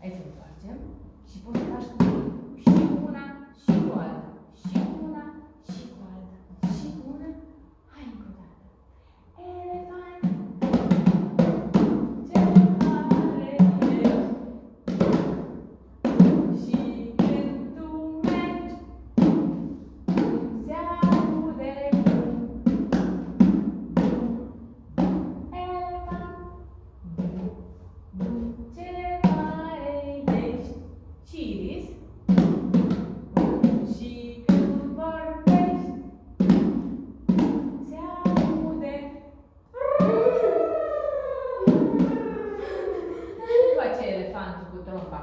Hai să întoarcem și poți să faci cu și cu una și cu alta. Și cu una și cu alta. Și cu una. Hai încă o dată. Elefant. Ce mare ești. Și când tu mergi, se aude bum. Elefant. Ce mare ești. Ciris. Și când vorbești, se aude. Cum face elefantul cu trompa?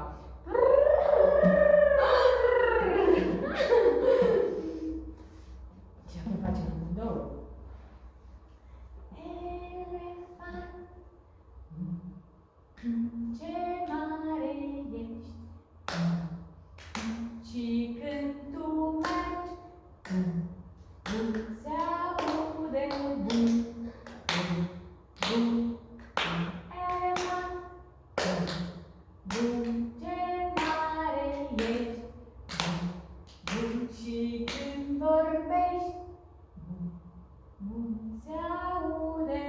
Și acum facem amândouă. Elefant, ce mare ești. Și când tu mergi, se aude bum, bum, bum. Elefant, bum, ce mare ești. Bum, și când vorbești, bum, bum, se aude